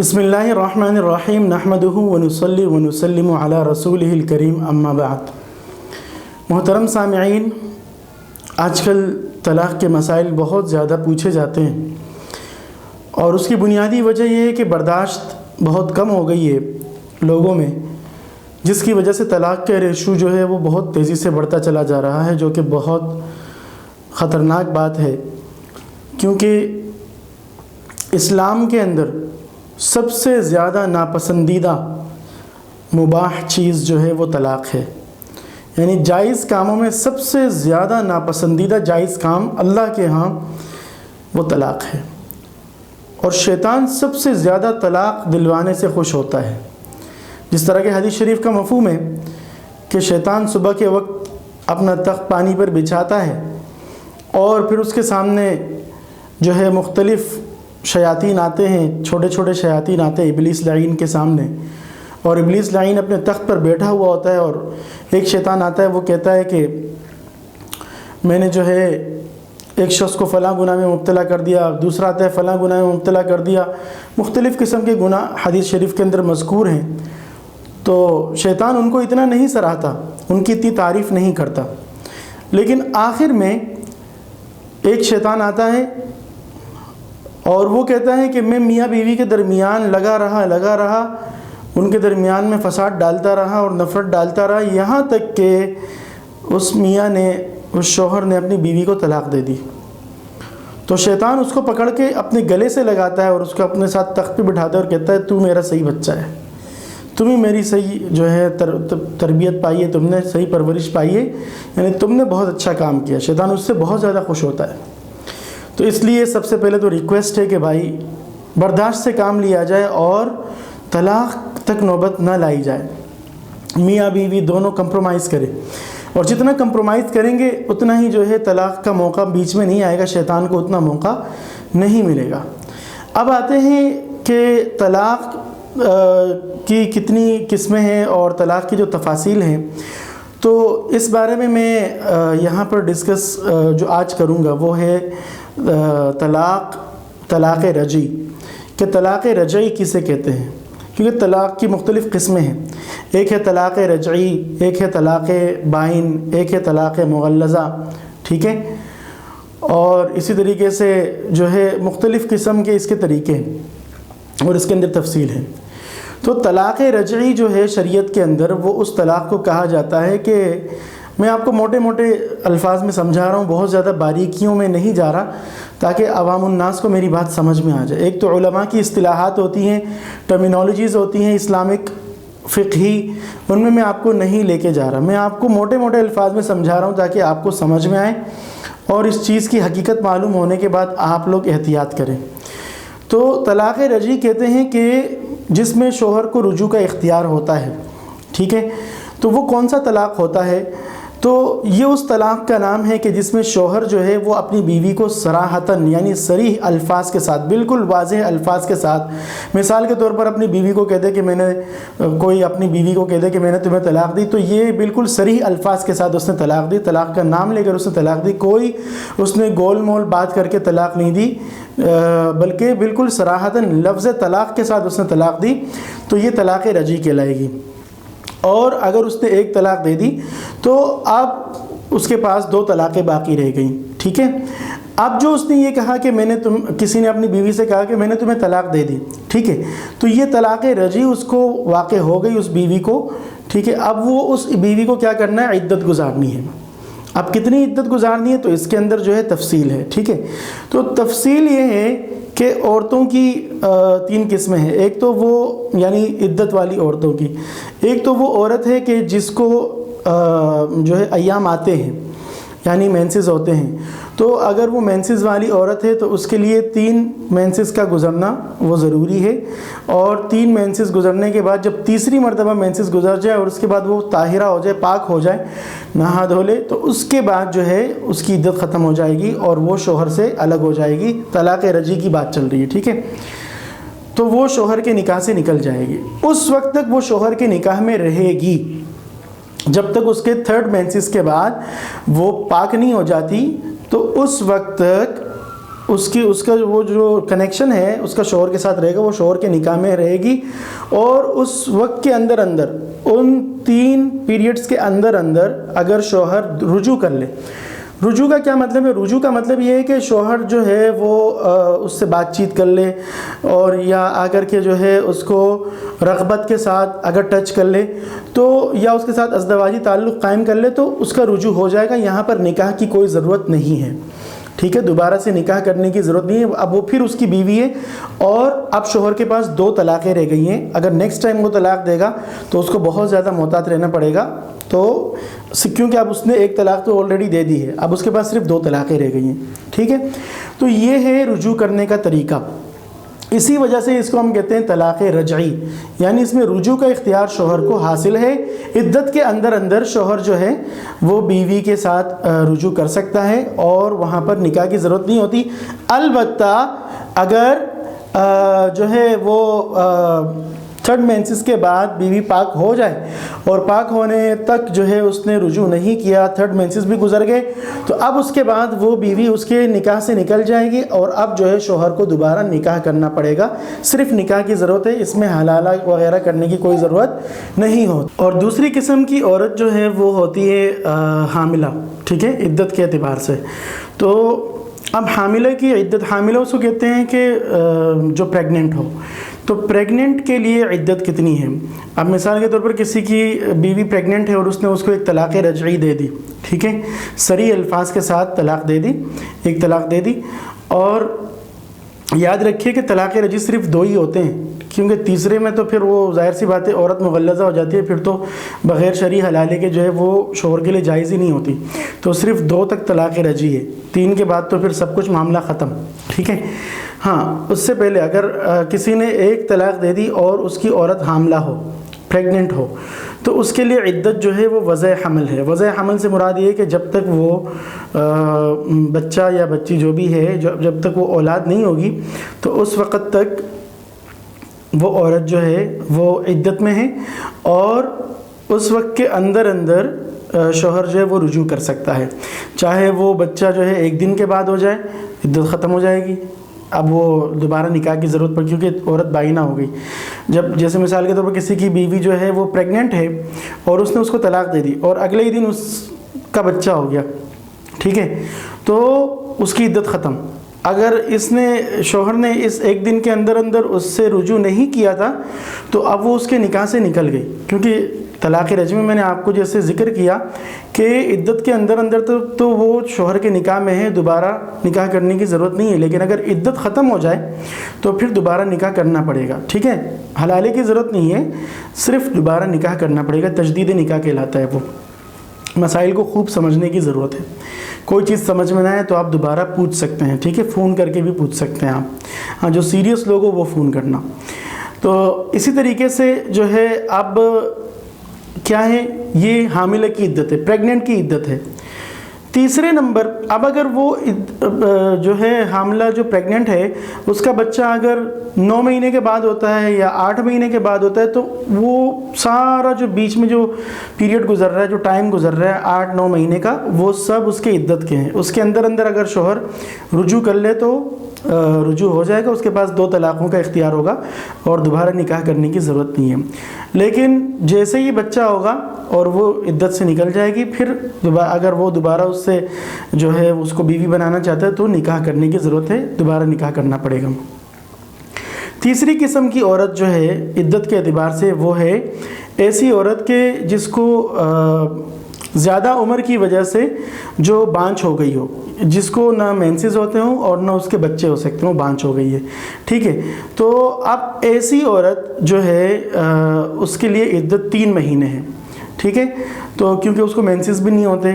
بسم اللہ الرحمن الرحیم نحمدہ ونصلی ونسلم علی رسولہ الکریم اما بعد۔ محترم سامعین، آج کل طلاق کے مسائل بہت زیادہ پوچھے جاتے ہیں اور اس کی بنیادی وجہ یہ ہے کہ برداشت بہت کم ہو گئی ہے لوگوں میں، جس کی وجہ سے طلاق کا ریشو جو ہے وہ بہت تیزی سے بڑھتا چلا جا رہا ہے، جو کہ بہت خطرناک بات ہے، کیونکہ اسلام کے اندر سب سے زیادہ ناپسندیدہ مباح چیز جو ہے وہ طلاق ہے۔ یعنی جائز کاموں میں سب سے زیادہ ناپسندیدہ جائز کام اللہ کے ہاں وہ طلاق ہے، اور شیطان سب سے زیادہ طلاق دلوانے سے خوش ہوتا ہے۔ جس طرح کہ حدیث شریف کا مفہوم ہے کہ شیطان صبح کے وقت اپنا تخت پانی پر بچھاتا ہے اور پھر اس کے سامنے جو ہے مختلف شیاطین آتے ہیں، چھوٹے چھوٹے شیاطین آتے ہیں ابلیس لعین کے سامنے، اور ابلیس لعین اپنے تخت پر بیٹھا ہوا ہوتا ہے، اور ایک شیطان آتا ہے، وہ کہتا ہے کہ میں نے جو ہے ایک شخص کو فلاں گناہ میں مبتلا کر دیا، دوسرا آتا ہے فلاں گناہ میں مبتلا کر دیا، مختلف قسم کے گناہ حدیث شریف کے اندر مذکور ہیں۔ تو شیطان ان کو اتنا نہیں سراہتا، ان کی اتنی تعریف نہیں کرتا، لیکن آخر میں ایک شیطان آتا ہے اور وہ کہتا ہے کہ میں میاں بیوی کے درمیان لگا رہا، ان کے درمیان میں فساد ڈالتا رہا اور نفرت ڈالتا رہا، یہاں تک کہ اس میاں نے، اس شوہر نے اپنی بیوی کو طلاق دے دی۔ تو شیطان اس کو پکڑ کے اپنے گلے سے لگاتا ہے اور اس کو اپنے ساتھ تخت پہ بٹھاتا ہے اور کہتا ہے تو میرا صحیح بچہ ہے، تم ہی میری صحیح جو ہے تربیت پائی ہے، تم نے صحیح پرورش پائی ہے، یعنی تم نے بہت اچھا کام کیا۔ شیطان اس سے بہت زیادہ خوش ہوتا ہے۔ تو اس لیے سب سے پہلے تو ریکویسٹ ہے کہ بھائی برداشت سے کام لیا جائے اور طلاق تک نوبت نہ لائی جائے، میاں بیوی دونوں کمپرومائز کریں، اور جتنا کمپرومائز کریں گے اتنا ہی جو ہے طلاق کا موقع بیچ میں نہیں آئے گا، شیطان کو اتنا موقع نہیں ملے گا۔ اب آتے ہیں کہ طلاق کی کتنی قسمیں ہیں اور طلاق کی جو تفاصیل ہیں، تو اس بارے میں یہاں پر ڈسکس جو آج کروں گا وہ ہے طلاق رجعی، کہ طلاق رجعی کسے کہتے ہیں، کیونکہ طلاق کی مختلف قسمیں ہیں۔ ایک ہے طلاق رجعی، ایک ہے طلاق بائن، ایک ہے طلاق مغلظہ، ٹھیک ہے، اور اسی طریقے سے جو ہے مختلف قسم کے اس کے طریقے ہیں اور اس کے اندر تفصیل ہے۔ تو طلاق رجعی جو ہے شریعت کے اندر، وہ اس طلاق کو کہا جاتا ہے کہ میں آپ کو موٹے موٹے الفاظ میں سمجھا رہا ہوں، بہت زیادہ باریکیوں میں نہیں جا رہا، تاکہ عوام الناس کو میری بات سمجھ میں آ جائے۔ ایک تو علماء کی اصطلاحات ہوتی ہیں، ٹرمینالوجیز ہوتی ہیں اسلامک فقہی، ان میں آپ کو نہیں لے کے جا رہا، میں آپ کو موٹے موٹے الفاظ میں سمجھا رہا ہوں تاکہ آپ کو سمجھ میں آئے اور اس چیز کی حقیقت معلوم ہونے کے بعد آپ لوگ احتیاط کریں۔ تو طلاق رجعی کہتے ہیں کہ جس میں شوہر کو رجوع کا اختیار ہوتا ہے، ٹھیک ہے، تو وہ کون سا طلاق ہوتا ہے؟ تو یہ اس طلاق کا نام ہے کہ جس میں شوہر جو ہے وہ اپنی بیوی کو صراحتاً، یعنی صریح الفاظ کے ساتھ، بالکل واضح الفاظ کے ساتھ، مثال کے طور پر اپنی بیوی کو کہہ دے کہ کوئی اپنی بیوی کو کہہ دے کہ میں نے تمہیں طلاق دی، تو یہ بالکل صریح الفاظ کے ساتھ اس نے طلاق دی، طلاق کا نام لے کر اس نے طلاق دی، کوئی اس نے گول مول بات کر کے طلاق نہیں دی، بلکہ بالکل صراحتاً لفظ طلاق کے ساتھ اس نے طلاق دی، تو یہ طلاق رجعی کہلائے گی۔ اور اگر اس نے ایک طلاق دے دی تو اب اس کے پاس 2 طلاقیں باقی رہ گئیں، ٹھیک ہے۔ اب جو اس نے یہ کہا کہ کسی نے اپنی بیوی سے کہا کہ میں نے تمہیں طلاق دے دی، ٹھیک ہے، تو یہ طلاق رجعی اس کو واقع ہو گئی، اس بیوی کو، ٹھیک ہے۔ اب وہ اس بیوی کو کیا کرنا ہے؟ عدت گزارنی ہے۔ اب کتنی عدت گزارنی ہے تو اس کے اندر جو ہے تفصیل ہے، ٹھیک ہے۔ تو تفصیل یہ ہے کہ عورتوں کی 3 قسمیں ہیں۔ ایک تو وہ یعنی عدت والی عورتوں کی، ایک تو وہ عورت ہے کہ جس کو جو ہے ایام آتے ہیں، یعنی مینسز ہوتے ہیں، تو اگر وہ مینسز والی عورت ہے تو اس کے لیے 3 مینسز کا گزرنا وہ ضروری ہے، اور 3 مینسز گزرنے کے بعد جب تیسری مرتبہ مینسز گزر جائے اور اس کے بعد وہ طاہرہ ہو جائے، پاک ہو جائے، نہا دھو لے، تو اس کے بعد جو ہے اس کی عدت ختم ہو جائے گی اور وہ شوہر سے الگ ہو جائے گی۔ طلاق رجعی کی بات چل رہی ہے، ٹھیک ہے۔ تو وہ شوہر کے نکاح سے نکل جائے گی، اس وقت تک وہ شوہر کے نکاح میں رہے گی جب تک اس کے 3rd مینسز کے بعد وہ پاک نہیں ہو جاتی، تو اس وقت تک اس کا وہ جو کنیکشن ہے اس کا شوہر کے ساتھ رہے گا، وہ شوہر کے نکاح میں رہے گی، اور اس وقت کے اندر ان 3 پیریڈز کے اندر اگر شوہر رجوع کر لے. رجوع کا کیا مطلب ہے؟ رجوع کا مطلب یہ ہے کہ شوہر جو ہے وہ اس سے بات چیت کر لے، اور یا آ کر کے جو ہے اس کو رغبت کے ساتھ اگر ٹچ کر لے تو، یا اس کے ساتھ ازدواجی تعلق قائم کر لے تو اس کا رجوع ہو جائے گا. یہاں پر نکاح کی کوئی ضرورت نہیں ہے، ٹھیک ہے، دوبارہ سے نکاح کرنے کی ضرورت نہیں ہے. اب وہ پھر اس کی بیوی ہے، اور اب شوہر کے پاس 2 طلاقیں رہ گئی ہیں. اگر نیکسٹ ٹائم وہ طلاق دے گا تو اس کو بہت زیادہ محتاط رہنا پڑے گا، تو کیونکہ اب اس نے 1 طلاق تو آلریڈی دے دی ہے، اب اس کے پاس صرف 2 طلاقیں رہ گئی ہیں، ٹھیک ہے. تو یہ ہے رجوع کرنے کا طریقہ. اسی وجہ سے اس کو ہم کہتے ہیں طلاق رجعی، یعنی اس میں رجوع کا اختیار شوہر کو حاصل ہے. عدت کے اندر شوہر جو ہے وہ بیوی کے ساتھ رجوع کر سکتا ہے، اور وہاں پر نکاح کی ضرورت نہیں ہوتی. البتہ اگر جو ہے وہ 3rd مینسس کے بعد بیوی پاک ہو جائے، اور پاک ہونے تک جو ہے اس نے رجوع نہیں کیا، 3rd مینسس بھی گزر گئے، تو اب اس کے بعد وہ بیوی اس کے نکاح سے نکل جائے گی، اور اب جو ہے شوہر کو دوبارہ نکاح کرنا پڑے گا. صرف نکاح کی ضرورت ہے، اس میں حلالہ وغیرہ کرنے کی کوئی ضرورت نہیں ہوتی. اور دوسری قسم کی عورت جو ہے وہ ہوتی ہے حاملہ، ٹھیک ہے، عدت کے اعتبار سے. تو اب حاملہ کی عدت، حاملہ اس کو کہتے ہیں کہ جو پریگننٹ ہو. تو پریگننٹ کے لیے عدت کتنی ہے؟ اب مثال کے طور پر کسی کی بیوی پریگننٹ ہے اور اس نے اس کو 1 طلاق رجعی دے دی، ٹھیک ہے، صریح الفاظ کے ساتھ طلاق دے دی، 1 طلاق دے دی. اور یاد رکھیے کہ طلاق رجعی صرف 2 ہی ہوتے ہیں، کیونکہ تیسرے میں تو پھر وہ ظاہر سی بات ہے عورت مغلظہ ہو جاتی ہے، پھر تو بغیر شرعی حلالے کے جو ہے وہ شوہر کے لیے جائز ہی نہیں ہوتی. تو صرف 2 تک طلاق رجعی ہے، 3 کے بعد تو پھر سب کچھ معاملہ ختم، ٹھیک ہے. ہاں، اس سے پہلے اگر کسی نے 1 طلاق دے دی اور اس کی عورت حاملہ ہو، پریگننٹ ہو، تو اس کے لیے عدت جو ہے وہ وضع حمل ہے. وضع حمل سے مراد یہ ہے کہ جب تک وہ بچہ یا بچی جو بھی ہے، جب تک وہ اولاد نہیں ہوگی، تو اس وقت تک وہ عورت جو ہے وہ عدت میں ہے، اور اس وقت کے اندر شوہر جو ہے وہ رجوع کر سکتا ہے. چاہے وہ بچہ جو ہے 1 دن کے بعد ہو جائے، عدت ختم ہو جائے گی، اب وہ دوبارہ نکاح کی ضرورت پڑ، کیونکہ عورت بائینہ ہو گئی. جب جیسے مثال کے طور پر کسی کی بیوی جو ہے وہ پریگننٹ ہے اور اس نے اس کو طلاق دے دی، اور اگلے ہی دن اس کا بچہ ہو گیا، ٹھیک ہے، تو اس کی عدت ختم. اگر شوہر نے اس 1 دن کے اندر اس سے رجوع نہیں کیا تھا، تو اب وہ اس کے نکاح سے نکل گئی. کیونکہ طلاق رجعی میں نے آپ کو جیسے ذکر کیا کہ عدت کے اندر تو وہ شوہر کے نکاح میں ہے، دوبارہ نکاح کرنے کی ضرورت نہیں ہے. لیکن اگر عدت ختم ہو جائے تو پھر دوبارہ نکاح کرنا پڑے گا، ٹھیک ہے. حلالے کی ضرورت نہیں ہے، صرف دوبارہ نکاح کرنا پڑے گا. تجدید نکاح کہلاتا ہے وہ. مسائل کو خوب سمجھنے کی ضرورت ہے. کوئی چیز سمجھ میں نہ آئے تو آپ دوبارہ پوچھ سکتے ہیں، ٹھیک ہے، فون کر کے بھی پوچھ سکتے ہیں آپ. ہاں، جو سیریس لوگ ہو وہ فون کرنا. تو اسی طریقے سے جو ہے اب کیا ہے، یہ حاملہ کی عدت ہے، پریگننٹ کی عدت ہے. تیسرے نمبر، اب اگر وہ جو ہے حاملہ جو پریگننٹ ہے، اس کا بچہ اگر 9 مہینے کے بعد ہوتا ہے یا 8 مہینے کے بعد ہوتا ہے، تو وہ سارا جو بیچ میں جو پیریڈ گزر رہا ہے، جو ٹائم گزر رہا ہے 8-9 مہینے کا، وہ سب اس کے عدت کے ہیں. اس کے اندر اگر شوہر رجوع کر لے تو رجوع ہو جائے گا، اس کے پاس 2 طلاقوں کا اختیار ہوگا، اور دوبارہ نکاح کرنے کی ضرورت نہیں ہے. لیکن جیسے ہی بچہ ہوگا اور وہ عدت سے نکل جائے گی، پھر اگر وہ دوبارہ اس سے جو ہے اس کو بیوی بنانا چاہتا ہے تو نکاح کرنے کی ضرورت ہے، دوبارہ نکاح کرنا پڑے گا. تیسری قسم کی عورت جو ہے عدت کے اعتبار سے، وہ ہے ایسی عورت کہ جس کو زیادہ عمر کی وجہ سے جو بانجھ ہو گئی ہو، جس کو نہ مینسز ہوتے ہوں اور نہ اس کے بچے ہو سکتے ہوں، بانجھ ہو گئی ہے، ٹھیک ہے. تو اب ایسی عورت جو ہے اس کے لیے عدت 3 مہینے ہے، ٹھیک ہے. تو کیونکہ اس کو مینسز بھی نہیں ہوتے،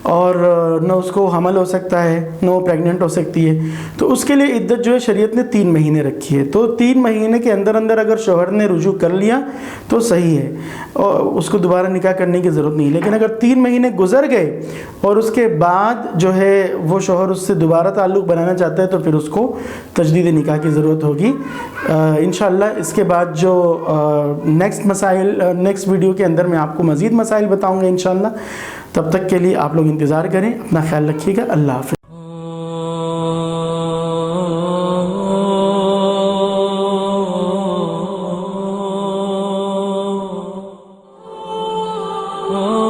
اور نہ اس کو حمل ہو سکتا ہے، نہ وہ پریگننٹ ہو سکتی ہے، تو اس کے لیے عدت جو ہے شریعت نے 3 مہینے رکھی ہے. تو 3 مہینے کے اندر اگر شوہر نے رجوع کر لیا تو صحیح ہے، اور اس کو دوبارہ نکاح کرنے کی ضرورت نہیں. لیکن اگر 3 مہینے گزر گئے اور اس کے بعد جو ہے وہ شوہر اس سے دوبارہ تعلق بنانا چاہتا ہے، تو پھر اس کو تجدید نکاح کی ضرورت ہوگی. انشاءاللہ اس کے بعد جو نیکسٹ ویڈیو کے اندر میں آپ کو مزید مسائل بتاؤں گا انشاءاللہ. تب تک کے لیے آپ لوگ انتظار کریں. اپنا خیال رکھیے گا. اللہ حافظ. ہو